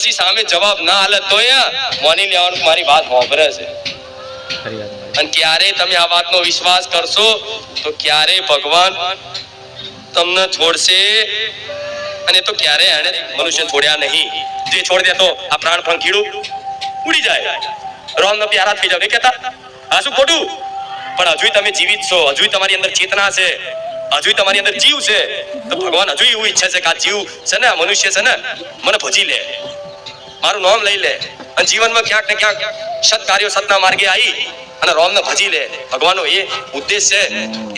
સામે જવાબ ના હાલે તો માની લેવાનું મારી વાત હોભરે છે અને ક્યારે તમે આ વાતનો વિશ્વાસ કરશો તો ક્યારે ભગવાન તમને છોડશે અને તો ક્યારે એને મનુષ્ય છોડ્યા નહીં જે છોડ દે તો આ પ્રાણ ફંકીડું ઉડી જાય રોમ નો પ્યારા થઈ જાવ કેતા આ શું ખોટું પણ હજુ તમે જીવિત છો હજુ તમારી અંદર ચેતના છે હજુ તમારી અંદર જીવ છે તો ભગવાન હજુ એવું ઈચ્છે છે કે આ જીવ છે ને મનુષ્ય છે ને મને ભજી લે મારું નામ લઈ લે અને જીવનમાં ક્યાંક ને ક્યાંક સત્કાર્યો સતના માર્ગે આવી અને રોમને ભજી લે ભગવાનનો એ ઉદ્દેશ છે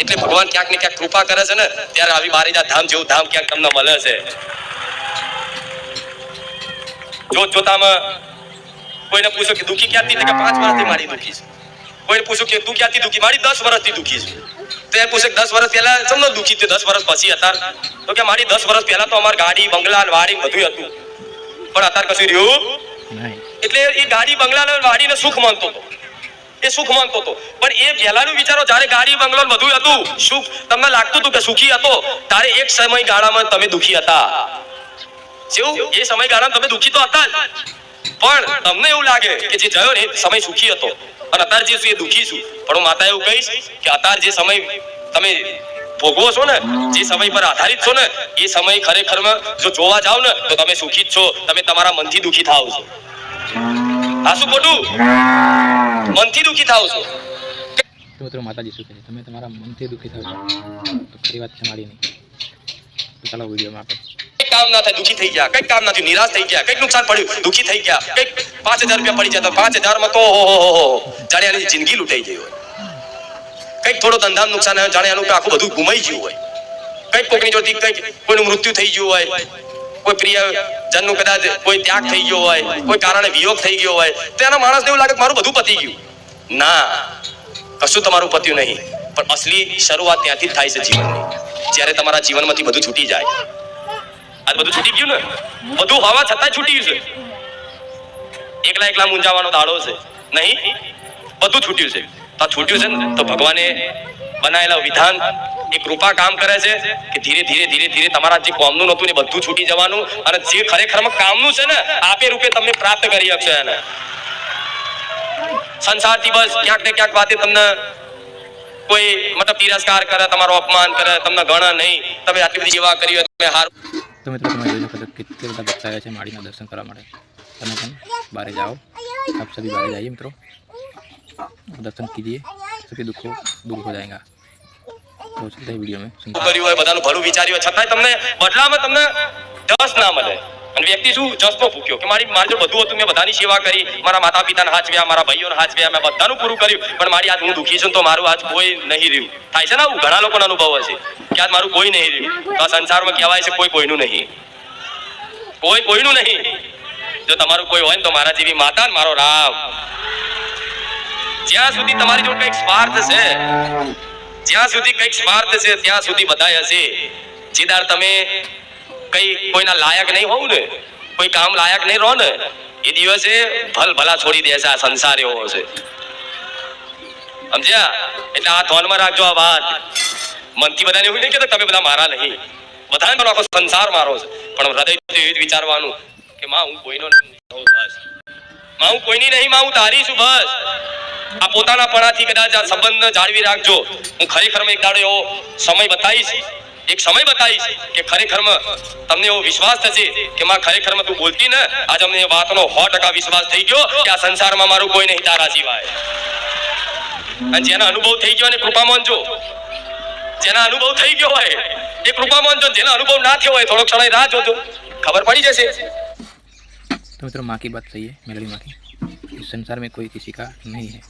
એટલે ભગવાન ક્યાંક ને ક્યાંક કૃપા કરે છે ને ત્યારે આવી બારીજા ધામ જેવું ધામ ક્યાંક તમને મળે છે જોત જોતામાં કોઈને પૂછો કે દુખી ક્યાંથી કે 5 વર્ષથી મારી દુખી છે કોઈને પૂછો કે તું ક્યાંથી દુખી મારી 10 વર્ષથી દુખી છે તો એ પૂછે 10 વર્ષ પહેલા સમજો દુખી તે 10 વર્ષ પછી હતા તો કે મારી 10 વર્ષ પહેલા તો અમાર ગાડી બંગલા વાડી બધું હતું પણ અત્યારે કશું રહ્યું નહીં એટલે એ ગાડી બંગલા ને વાડીને સુખ માનતો હતો એ સુખ માનતો હતો પણ એ પહેલાનું વિચારો જ્યારે ગાડી બંગલો બધું હતું સુખ તમને લાગતું હતું કે સુખી હતો ત્યારે એક સમયગાળામાં તમે દુખી હતા જેવું એ સમયગાળામાં તમે દુખી તો હતા જ પણ તમને એવું લાગે કે જે જયો ને સમય સુખી હતો અને અત્યારે જે એ દુખી છું પણ હું માતા એવું કહીશ કે અત્યારે જે સમય તમે ભોગવો છો ને જે સમય પર આધારિત છો ને એ સમય ખરેખરમાં જો જોવા જાવ ને તો તમે સુખી જ છો તમે તમારા મનથી દુખી થાવ છો આ શું ખોટું મનથી દુખી થાવ છો તો મિત્રો માતાજી શું કહે છે તમે તમારા મનથી દુખી થાવ છો તો ખરી વાત છે મારી નહીં તો ચાલો વિડીયોમાં આપણે કામ ના થાય દુખી થઈ ગયા કઈક કામ ના થયું નિરાશ થઈ ગયા કઈક નુકસાન પડ્યું દુખી થઈ ગયા કઈક 5000 રૂપિયા પડી જતા 5000 માં તો જાણે આની જિંદગી લૂંટાઈ ગઈ હોય કઈક થોડો ધંધામાં નુકસાન આવ્યો જાણે આનું આખું બધું ગુમાઈ ગયું હોય કઈક કોકની જોડે કઈક કોઈનું મૃત્યુ થઈ ગયું હોય કોઈ પ્રિય જનનું કદાચ કોઈ ત્યાગ થઈ ગયો હોય કોઈ કારણે વિયોગ થઈ ગયો હોય તો એના માણસને એવું લાગે કે મારું બધું પતી ગયું ના કશું તમારું પત્યું નહીં પણ અસલી શરૂઆત ત્યાંથી જ થાય છે જીવનની જ્યારે તમારા જીવનમાંથી બધું છૂટી જાય આ બધું છૂટી ગયું ને બધું હોવા છતાં છૂટી ગયું છે એકલા મૂંઝાવાનો દાડો છે નહીં બધું છૂટ્યું છે તો છૂટ્યું છે ને તો ભગવાને બનાવેલા વિધાન એ કૃપા કામ કરે છે કે ધીરે ધીરે તમારા જે કામનું નતું ને બધું છૂટી જવાનું અને જે ખરેખરમાં કામનું છે ને આપે રૂપે તમને પ્રાપ્ત કરી શકશે એને સંસારથી બસ ક્યાંક ને ક્યાંક વાતે તમને કોઈ મતલબ તિરસ્કાર કરે તમારો અપમાન કરે તમને ગણ નહીં તમે આટલી બધી સેવા કરી હોય તમે હારું તો મિત્રો તમે જોઈ શકો છો કેટલા બધા ભક્ત આવ્યા છે માડીના દર્શન કરવા માટે તમે પણ બહાર જાઓ આપ સभी બહાર जाइए મિત્રો दर्शन कीजिए सभी दुखों दूर हो जाएगा तो चलते हैं वीडियो में કર્યું હોય બધાનું ભલું વિચાર્યું હોય છતાંય તમને બદલામાં તમને જસ ના મળે અને વ્યક્તિ શું જસનો ભૂખ્યો કે મારી જો બધું હતું મેં બધાની સેવા કરી મારા માતા પિતાને હાચવ્યા મારા ભાઈઓને હાચવ્યા મેં બધાનું પૂરું કર્યું પણ મારી આજ હું દુખી છું તો મારું આજ કોઈ નહીં રહ્યું થાય છે ને આવું ઘણા લોકોનો અનુભવ હશે કે આજ મારું કોઈ નહીં રહ્યું તો આ સંસારમાં કહેવાય છે કોઈ કોઈનું નહીં કોઈ કોઈનું નહીં જો તમારું કોઈ હોય ને તો મારા જેવી માતા ને મારો રામ જ્યાં સુધી તમારી જોડે કંઈક સ્વાર્થ છે જ્યાં સુધી કંઈક સ્વાર્થ છે ત્યાં સુધી બધાય હશે જીદાર તમે કઈ કોઈના લાયક નહીં હોવ ને કોઈ કામ લાયક નહીં રહો ને એ દિવસે ભલા છોડી દેશે આ સંસાર એવો હશે સમજ્યા એટલે આ ધ્યાનમાં રાખજો આ વાત મનથી બધાને એવું નહીં કે તમે બધા મારા નહીં બધાને પણ આખો સંસાર મારો છે પણ હૃદયથી એવું જ વિચારવાનું કે માં હું કોઈનો નહીં બસ માં હું કોઈની નહીં માં હું તારી છું બસ આ પોતાના પણાથી કદાચ આ સંબંધ જાળવી રાખજો હું ખરેખરમાં એક દાડો એવો સમય બતાવીશ એક સમય બતાવીશ કે ખરેખરમાં તમને એવો વિશ્વાસ થશે કે માં ખરેખરમાં તું બોલતી ને આજ અમને એ વાતનો 100% વિશ્વાસ થઈ ગયો કે આ સંસારમાં મારું કોઈ નહીં તારા સિવાય અને જેના અનુભવ થઈ ગયો અને કૃપા માનજો જેના અનુભવ થઈ ગયો હોય એ કૃપા માનજો જેના અનુભવ ના થયો હોય થોડો ક્ષણ રાહ જોજો ખબર પડી જશે तो मित्रों माँ की बात सही है मेलडी माँ की इस संसार में कोई किसी का नहीं है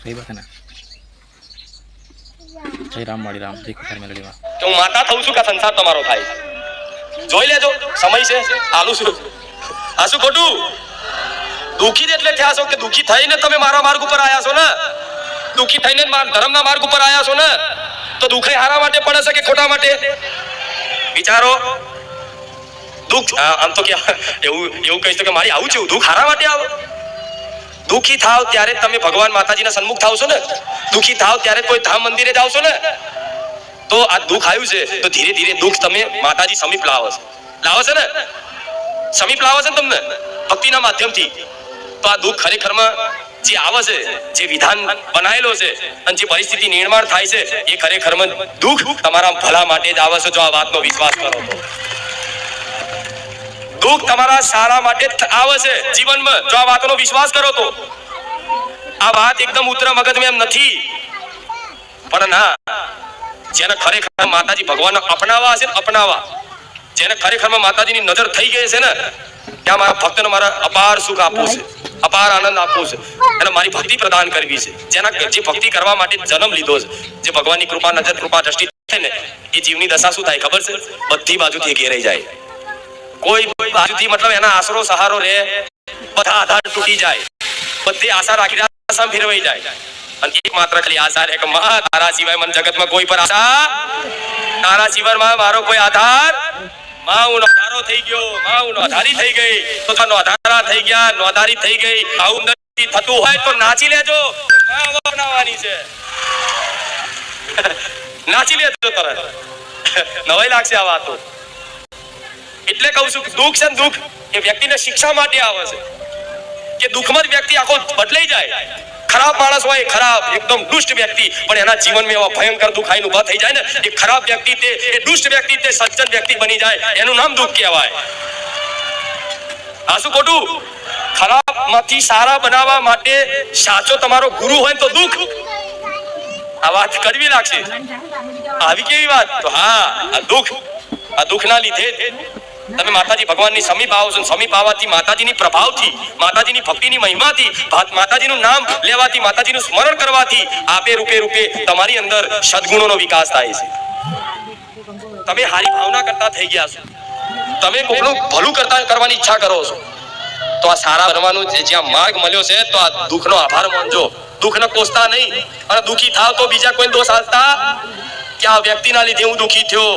सही बात है ना जय राम माड़ी राम जय कृष्ण मेलडी माँ તો હું માતા થઉં છું કે સંસાર તમારો થાય જોઈ લેજો સમય છે આલું છું આ શું ખોટું દુખી જ એટલે થયા છો કે દુખી થઈને તમે મારા માર્ગ ઉપર આયા છો ને દુખી થઈને ધર્મના માર્ગ ઉપર આયા છો ને તો દુખે હારા માટે પડે છે કે ખોટા માટે વિચારો દુઃખ આમ તો કે એવું કહીશ કે મારી આવું છે દુઃખ હારા માટે આવે દુઃખી થાવ ત્યારે તમે ભગવાન માતાજીના સન્મુખ થાવ છો ને દુઃખી થાવ ત્યારે કોઈ ધામ મંદિરે જાવ છો ને તો આ દુઃખ આવ્યું છે તો ધીરે ધીરે દુઃખ તમે માતાજી સમીપ લાવો છો ને સમીપ લાવે છે ને તમને ભક્તિના માધ્યમથી, તો આ દુઃખ ખરેખરમાં જે આવે છે, જે વિધાન બનાયેલો છે અને જે પરિસ્થિતિ નિર્માણ થાય છે, એ ખરેખરમાં દુઃખ તમારા ભલા માટે જ આવે છે. જો આ વાતનો વિશ્વાસ કરો તો દુઃખ તમારા સારા માટે આવે છે જીવનમાં. જો આ વાતનો વિશ્વાસ કરો તો આ વાત એકદમ ઉતર મગજમાં એમ નથી, પણ ના, જેને ખરેખર માતાજી ભગવાન અપનાવા છે, અપનાવા, જેને ખરેખરમાં માતાજીની નજર થઈ ગઈ છે ને, ત્યાં મારા ભક્તને મારા અપાર સુખ આપવું છે, અપાર આનંદ આપવો છે, અને મારી ભક્તિ પ્રદાન કરવી છે. જેના જે ભક્તિ કરવા માટે જન્મ લીધો છે, જે ભગવાનની કૃપા નજર કૃપા દ્રષ્ટિ થાય ને, એ જીવની દશા શું થાય ખબર છે? બધી બાજુથી ઘેરાઈ જાય. કોઈ બાજુથી મતલબ એના આશરો સહારો રહે, બધા આધાર તૂટી જાય, બધી આશા રાખી આશા ફેરવાઈ જાય, અને એક માત્ર ખાલી આશા રહે કે માં તારા સિવાય મને જગતમાં કોઈ પર આશા, તારા જીવનમાં મારો કોઈ આધાર. માં હું નોધારો થઈ ગયો, માં હું નોધારી થઈ ગઈ, તો નોધારા થઈ ગયા, નોધારી થઈ ગઈ. આવું નથી થતું હોય તો નાચી લેજો, માં બનાવવાની છે. નાચી લેજો તરત, નવાઈ લાગશે આ વાતો. એટલે કહું છું કે દુઃખ છે ને, દુઃખ એ વ્યક્તિને શિક્ષા માટે આવે છે, કે દુઃખમાં જ વ્યક્તિ આખો બદલાઈ જાય. ખરાબ માણસ હોય, ખરાબ એકદમ દુષ્ટ વ્યક્તિ, પણ એના જીવનમાં એવા ભયંકર દુઃખ આઈને ઉભા થઈ જાય ને, એ ખરાબ વ્યક્તિ તે, એ દુષ્ટ વ્યક્તિ તે સજ્જન વ્યક્તિ બની જાય, એનું નામ દુઃખ કહેવાય. આ શું ખોટું? ખરાબમાંથી સારા બનાવવા માટે સાચો તમારો ગુરુ હોય તો દુઃખ. આ વાત કડવી લાગશે, આવી કેવી વાત? તો હા, આ દુઃખના લીધે તમે માતાજી ભગવાનની સમીપ આવો છો. સમીપ આવવાથી, માતાજીની પ્રભાવથી, માતાજીની ભક્તિની મહિમાથી, માતાજીનું નામ લેવાથી, માતાજીનું સ્મરણ કરવાથી આપે રૂપે તમારી અંદર સદગુણોનો વિકાસ થાય છે. તમે હારી ભાવના કરતા થઈ ગયા છો, તમે કોકનું ભલું કરવાની ઈચ્છા કરો છો, તો આ સારા બનવાનો જ્યાં માર્ગ મળ્યો છે, તો આ દુઃખનો આભાર માનજો. દુઃખને કોસતા નહીં, અને દુઃખી થાવ તો બીજા કોઈ દોષ આપતા કે આ વ્યક્તિના લીધે હું દુઃખી થયો,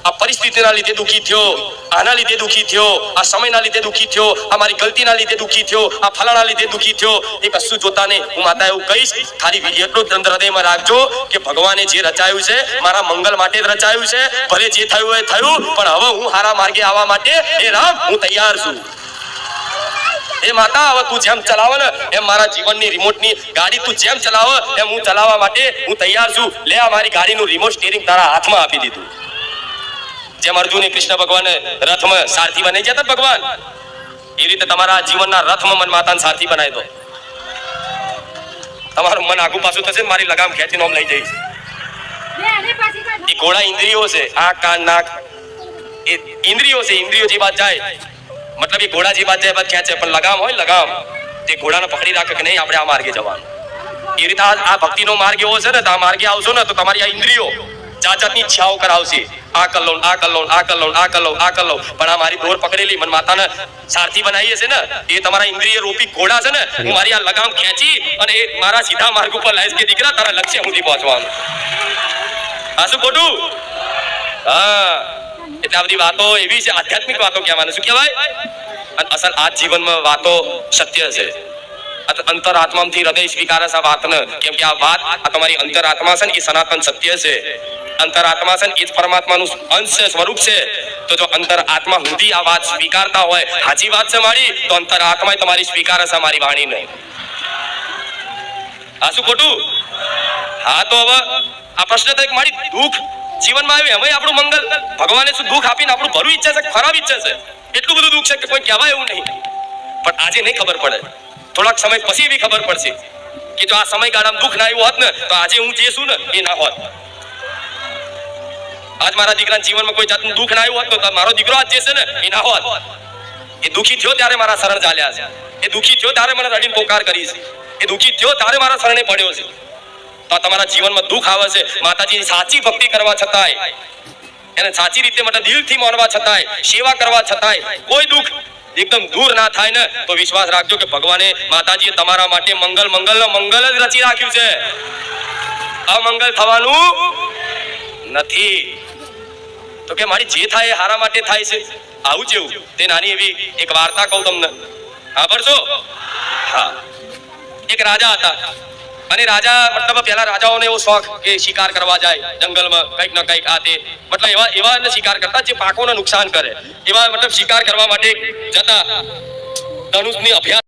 આ પરિસ્થિતિના લીધે દુઃખી થયો, આના લીધે દુઃખી થયો, આ સમયના લીધે દુઃખી થયો, આ મારી ગલતીના લીધે દુઃખી થયો, આ ફલાણા લીધે દુઃખી થયો. એ કશું જોતા નહીં. હું માતા એવું કહીશ, ખાલી એટલું જ હૃદયમાં રાખજો કે ભગવાને જે રચાયું છે મારા મંગલ માટે જ રચાયું છે. ભલે જે થયું એ થયું, પણ હવે હું સારા માર્ગે આવવા માટે, એ રામ, હું તૈયાર છું. એ માતા, હવે તું જેમ ચલાવે ને એમ મારા જીવનની રિમોટની ગાડી તું જેમ ચલાવે એમ હું ચલાવવા માટે હું તૈયાર છું. લે, આ મારી ગાડીનું રિમોટ સ્ટીરિંગ તારા હાથમાં આપી દીધું. જેમ અર્જુન કૃષ્ણ ભગવાન રથમાં સારથી બનાવી જતા ભગવાન, એ રીતે તમારા જીવનના રથમાં મન માતાને સારથી બનાવી દો. તમારું મન આગુ પાછું થશે, મારી લગામ ખેંચીને આમ લઈ જઈશ. એ ઘોડા ઇન્દ્રિયો છે, આંખ કાન નાક એ ઇન્દ્રિયો છે. ઇન્દ્રિયો જે બાદ જાય, મતલબ એ ઘોડા જે બાદ જાય બાદ ખેંચે, પણ લગામ હોય, લગામ તે ઘોડાને પકડી રાખે કે નહીં આપણે આ માર્ગે જવાનું. એ રીતે આ ભક્તિનો માર્ગ એવો છે ને, તો આ માર્ગે આવશો ને તો તમારી આ ઇન્દ્રિયો જાતની ઈચ્છાઓ કરાવશે. આ કર લો, આ કર લો, આ કર લો, આ કર લો, આ કર લો, પણ આ મારી દોર પકડેલી મન માતાને સારથી બનાવીએ છે ને, એ તમારા ઇન્દ્રિય રૂપી ઘોડા છે ને, હું મારી આ લગામ ખેંચી અને એ મારા સીધા માર્ગ ઉપર લાવીશ કે દીકરા તારા લક્ષ્ય સુધી પહોંચવાનું. આ શું ખોટું? હા, એટલે આ બધી વાતો એવી છે, આધ્યાત્મિક વાતો કહેવાય. શું કહેવાય? અને અસલ આ જીવનમાં વાતો સત્ય છે. અંતરાત્માથી હૃદય સ્વીકારે છે આ વાતને, કેમ કે આ વાત આ તમારી અંતરાત્મા છે ને, એ સનાતન સત્ય છે. અંતરાત્મા છે ને, એ જ પરમાત્માનું અંશ છે, સ્વરૂપ છે. તો જો અંતરાત્મા સુધી આ વાત સ્વીકારતા હોય, સાચી વાત છે મારી, તો અંતરાત્મા તમારી સ્વીકારે છે મારી વાણીને. આ શું ખોટું? હા, તો હવે આ પ્રશ્ન થાય કે મારી દુઃખ જીવનમાં આવ્યું, એમાંય આપણું મંગલ, ભગવાને શું દુઃખ આપીને આપણું ભલું ઈચ્છે છે, ખરાબ ઈચ્છે છે? એટલું બધું દુઃખ છે કે કોઈ કહેવાય એવું નહીં. પણ આજે નહીં ખબર પડે, થોડાક સમય પછી એવી ખબર પડશે કે જો આ સમયગાળામાં દુઃખ ના આવ્યું હોત ને, તો આજે હું જે છું ને એ ના હોત. આજ મારા દીકરાના જીવનમાં કોઈ જાતનું દુઃખ ના આવ્યું હોત, તો મારો દીકરો આજ જે છે ને એ ના હોત. એ દુઃખી થયો ત્યારે મારા શરણ ચાલ્યા છે, એ દુઃખી થયો ત્યારે મને રડીને પોકાર કરી છે, એ દુઃખી થયો ત્યારે મારા શરણે પડ્યો છે. તો તમારા જીવનમાં દુઃખ આવે છે, માતાજીની સાચી ભક્તિ કરવા છતાંય, એને સાચી રીતે માટે દિલથી માનવા છતાંય, સેવા કરવા છતાંય કોઈ દુઃખ એકદમ દૂર ના થાય ને, તો વિશ્વાસ રાખજો કે ભગવાને માતાજીએ તમારા માટે મંગલ જ રચી રાખ્યું છે. અમંગલ થવાનું નથી. તો કે મારી જે થાય એ હારા માટે થાય છે. આવું જેવું તે નાની એવી એક વાર્તા કહું તમને, સાંભળશો? હા, એક રાજા હતા. અને રાજા મતલબ પહેલા રાજાઓને એવો શોખ કે શિકાર કરવા જાય જંગલમાં કંઈક ના કંઈક આ તે મતલબ એવા શિકાર કરતા જે પાકોને નુકસાન કરે એવા મતલબ શિકાર કરવા માટે જતા ધનુષની અભ્યાસ